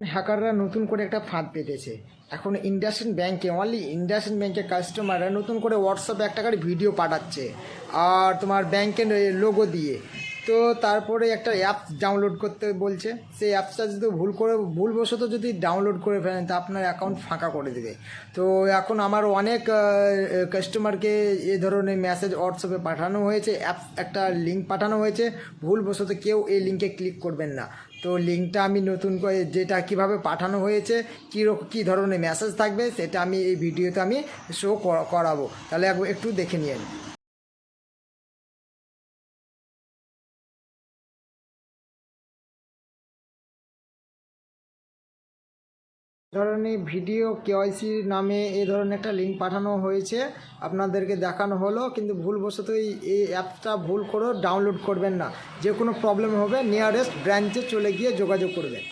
হ্যাকাররা নতুন করে একটা ফাঁদ পেতেছে। এখন ইন্ডাসইন্ড ব্যাংকে, অনলি ইন্ডাসইন্ড ব্যাংকের কাস্টমাররা নতুন করে হোয়াটসঅ্যাপে একটা করে ভিডিও পাঠাচ্ছে আর তোমার ব্যাংকের লোগো দিয়ে। তো তারপরে একটা অ্যাপস ডাউনলোড করতে বলছে। সেই অ্যাপসটা যদি ভুলবশত যদি ডাউনলোড করে ফেলেন তা আপনার অ্যাকাউন্ট ফাঁকা করে দেবে। তো এখন আমার অনেক কাস্টমারকে এ ধরনের মেসেজ হোয়াটসঅ্যাপে পাঠানো হয়েছে, অ্যাপস একটা লিঙ্ক পাঠানো হয়েছে, ভুলবশত কেউ এই লিঙ্কে ক্লিক করবেন না। তো লিঙ্কটা আমি নতুন করে যেটা কিভাবে পাঠানো হয়েছে, কী ধরনের মেসেজ থাকবে সেটা আমি এই ভিডিওতে আমি শো করাবো, তাহলে একটু দেখে নিন। ধরনের ভিডিও কেওয়াইসি নামে এই ধরনের একটা লিঙ্ক পাঠানো হয়েছে, আপনাদেরকে দেখানো হলো, কিন্তু ভুলবশত এই অ্যাপটা ভুল করে ডাউনলোড করবেন না। যে কোনো প্রবলেম হবে নিয়ারেস্ট ব্রাঞ্চে চলে গিয়ে যোগাযোগ করবেন।